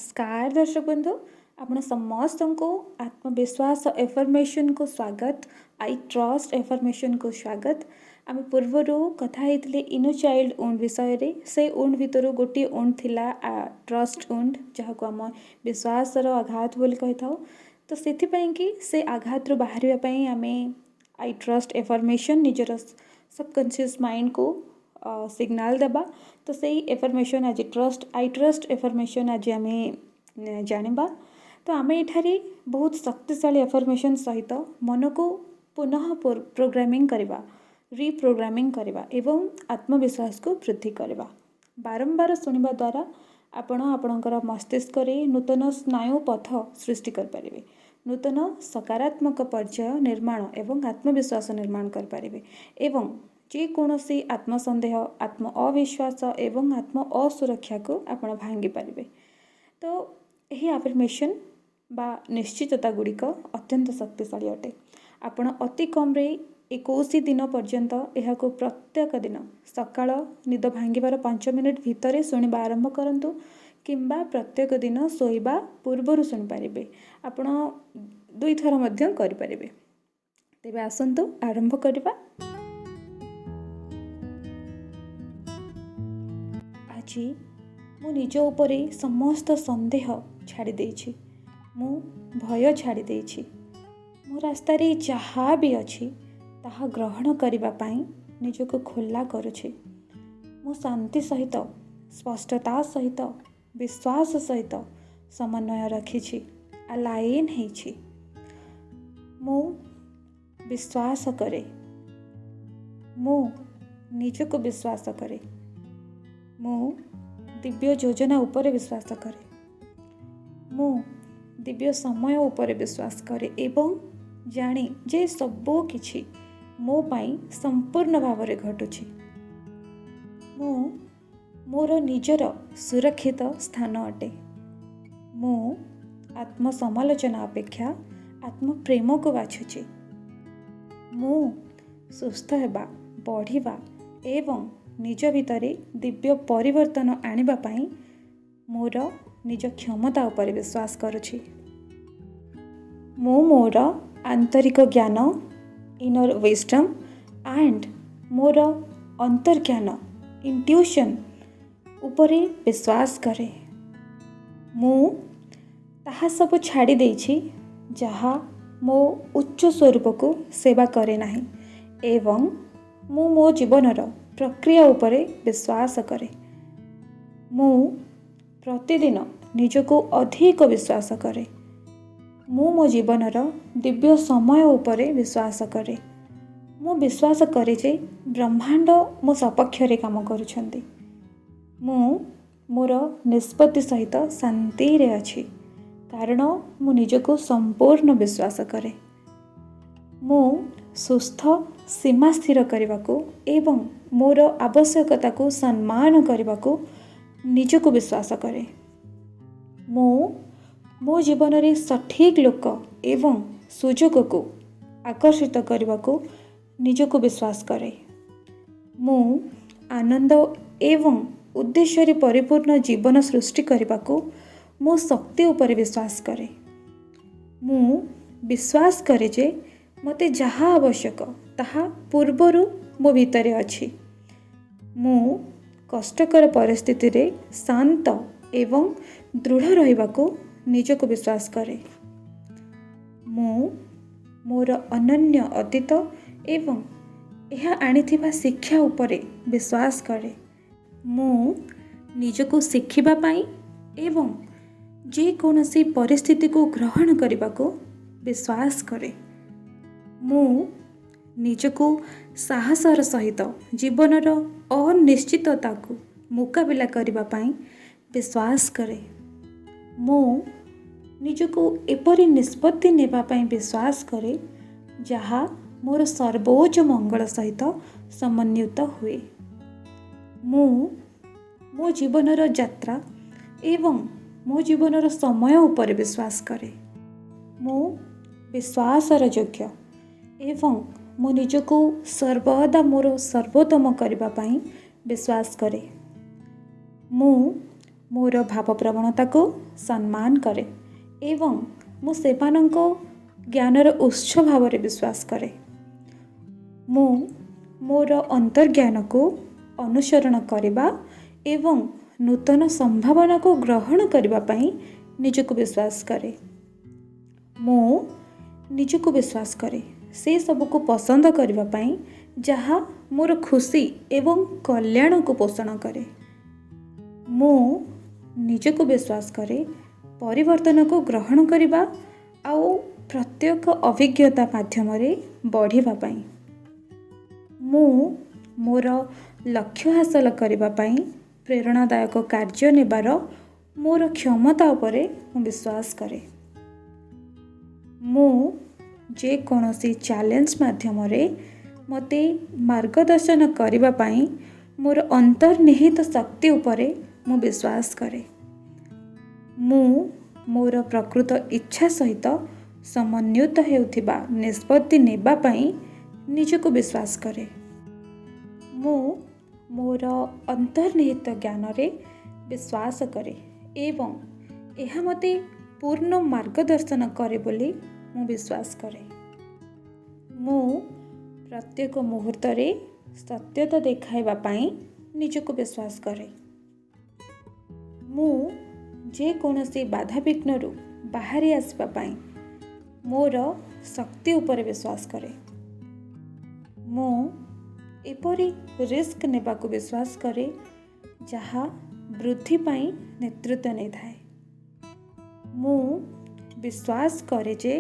नमस्कार दर्शक बंधु आपण समस्त को आत्मविश्वास एफर्मेशन को स्वागत। आई ट्रस्ट एफर्मेशन को स्वागत। आम पूर्वर कथा होते इनो चाइल्ड ओन्ड विषय रे से ओन्ड भितर गोटे ओन्ड थिला ट्रस्ट ओन्ड जहाँ को आम विश्वास आघात बोली कही था। तो से कि से आघात बाहर आम आई ट्रस्ट एफर्मेशन निजर सबकॉन्शियस माइंड को सिग्नाल देबा। तो सही एफर्मेशन आज आई ट्रस्ट एफर्मेशन आज आम जानिबा। तो आम एठारे बहुत शक्तिशाली एफर्मेशन सहित मन को पुनः प्रोग्रामिंग करवा, रिप्रोग्रामिंग करवा एवं आत्मविश्वास को वृद्धि करवा। बारंबार सुनिबा द्वारा आपणकर मस्तिष्क रे नूतन स्नायु पथ सृष्टि करें, नूतन सकारात्मक पर्याय निर्माण एवं आत्मविश्वास निर्माण करें एवं जेकोसी आत्मसंदेह, आत्म अविश्वास एवं आत्म असुरक्षा को आपण भांगी पारे। तो यही अफर्मेशन बा निश्चितता गुड़िक अत्यंत शक्तिशाली अटे। आपण अति कम रे 21 दिन पर्यंत यह प्रत्येक दिन सकाळ निद भांगिबार 5 मिनिट भितर शुणा आरंभ करंतु किंबा प्रत्येक दिन शोइबा पूर्वर शुणी पारे। आपण 2 थर मध्य करि पारिबे। तेबे आसंतु आरंभ करिबा। आज मु निज उपरे समस्त संदेह छाड़ी देछि, मु भय छाड़ी देछि। मो रास्ता रे जहाँ भी अछि ताहा ग्रहण करिबा पई निजको खोला करुछि। मु शांति सहित, स्पष्टता सहित, विश्वास सहित समन्वय रखिछि, अलाइन हेछि। मु विश्वास करे, मु निजको विश्वास करे, मु दिव्य योजना उपरे विश्वास करे, मु दिव्य समय उपरे विश्वास करे एवं जानी जे सबो किछि मो पाई संपूर्ण भाव में घटुछि। मु मोर निजर सुरक्षित स्थान अटे। मु आत्म समालोचना अपेक्षा आत्म प्रेम को बाछुछि। मु सुस्थ हेबा, बढ़िबा एवं निज भितरे दिव्य परिवर्तन आनिबा पाई मोर निज क्षमता उपर विश्वास करुछि। मु मोर आंतरिक ज्ञान, इनर विजडम एंड मोर अंतर्ज्ञान, इंट्यूशन उपरे विश्वास करे। मु ताहा सब छाड़ी देछि जहा मो उच्च स्वरूप को सेवा करे नाही एवं मु मो जीवनर प्रक्रिया उपरे विश्वास करे। मु प्रतिदिन निजको अधिक विश्वास करे। मु मो जीवनर दिव्य समय उपरे विश्वास करे। मु विश्वास करे जे ब्रह्मांड मो सपक्ष रे काम करुछंती। मु मोर निष्पत्ति सहित शांति रे अछि कारण मु निजको संपूर्ण विश्वास करे। मु सुस्थ सीमा स्थिर करने को एवं मोर आवश्यकता को सम्मान करने को निजको विश्वास करे। मो जीवन रे सठिक लोक एवं सुजोग को आकर्षित करने को निजको विश्वास करे। मु आनंद एवं उद्देश्य रे परिपूर्ण जीवन सृष्टि करने को मो शक्ति उपर विश्वास करे। मु विश्वास करे जे मते जहाँ आवश्यक ताहा पूर्वरु मो भितरे अछि। मु कष्टकर परिस्थिति रे शांत एवं दृढ़ रहिबा को निजको विश्वास करे। मु मोर अनन्य अतीत एवं यह आनिथिबा शिक्षा उपरे विश्वास करे। मु निजको शिखिबा पाई एवं जे कोनोसी परिस्थिति को ग्रहण करबा को विश्वास करे। मु निजको साहसर सहित जीवनर अनिश्चितता को मुकाबिला करबा पाई विश्वास करे। मु निजको एपरि निष्पत्ति नेबा पाई विश्वास करे जहा मोर सर्वोच्च मंगल सहित समन्वित हुए। मु मो जीवनर यात्रा एवं मो जीवनर समय उपर विश्वास करे। मु विश्वासर योग्य एवं मो निजको सर्वदा मोर सर्वोत्तम करबा पाई विश्वास करे। मु मोर भावप्रवणता को सम्मान करे एवं मु सेमानंको ज्ञानर उत्स भाव विश्वास करे। मु मोर अंतर्ज्ञान को अनुसरण करने एवं नूतन संभावना को ग्रहण करने निजको विश्वास करे। मु निजको विश्वास करे से सब को पसंद करने जहाँ मोर खुशी एवं कल्याण को पोषण करे। मु निजको विश्वास करे परिवर्तन को ग्रहण करने आउ प्रत्येक अभिज्ञता माध्यम बढ़िबा पाई। मु मोर लक्ष्य हासिल करने प्रेरणादायक कार्य नेबार मोर क्षमता उपरे मु विश्वास करे। मु जे कोनोसी चैलेंज माध्यम मते मार्गदर्शन करने पाई मोर अंतर्निहित शक्ति उपरे मु विश्वास करे। मु मोर प्रकृत इच्छा सहित समन्वित हेउथिबा निष्पत्ति नेबा पाई निजको विश्वास करे। मु मोर अंतर्निहित ज्ञान रे विश्वास करे एवं यह मते पूर्ण मार्गदर्शन करे बोली मु विश्वास करे। मु प्रत्येक मुहूर्त रे सत्यता देखाइबा पाई निजको विश्वास करे। मु जे कोनोसी बाधा विघ्न रु बाहरी आसबा पाई मोर शक्ति उपर विश्वास करे। मु एपरी रिस्क नेबा को विश्वास करे जहाँ वृद्धि पाई नेतृत्व नहीं थाए। मु विश्वास करे जे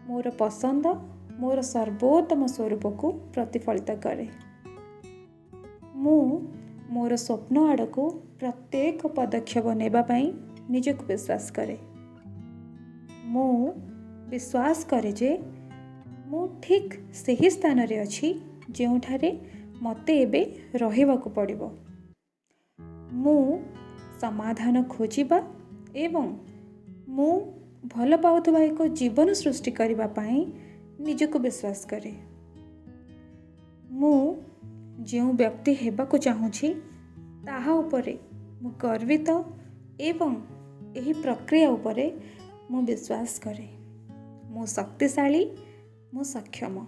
मोर पसंद मोर सर्वोत्तम स्वरूप को प्रतिफलित करे। मु मोर स्वप्न आड़ को प्रत्येक पदक्षेप नेबा पाई निजको विश्वास करे। मु विश्वास करे जे मु ठीक सही स्थान रे अछि जेउठारे मते एबे रहिबाकू पड़िबो। मु समाधान खोजिबा एवं मु भल पाउथबा एक जीवन सृष्टि करबा पाई निजको विश्वास करे। मु जेउ व्यक्ति हेबाकू चाहूछि ताहा उपरे मु गर्वित एवं एही प्रक्रिया उपरे मु विश्वास करे। मु शक्तिशाली मु सक्षम।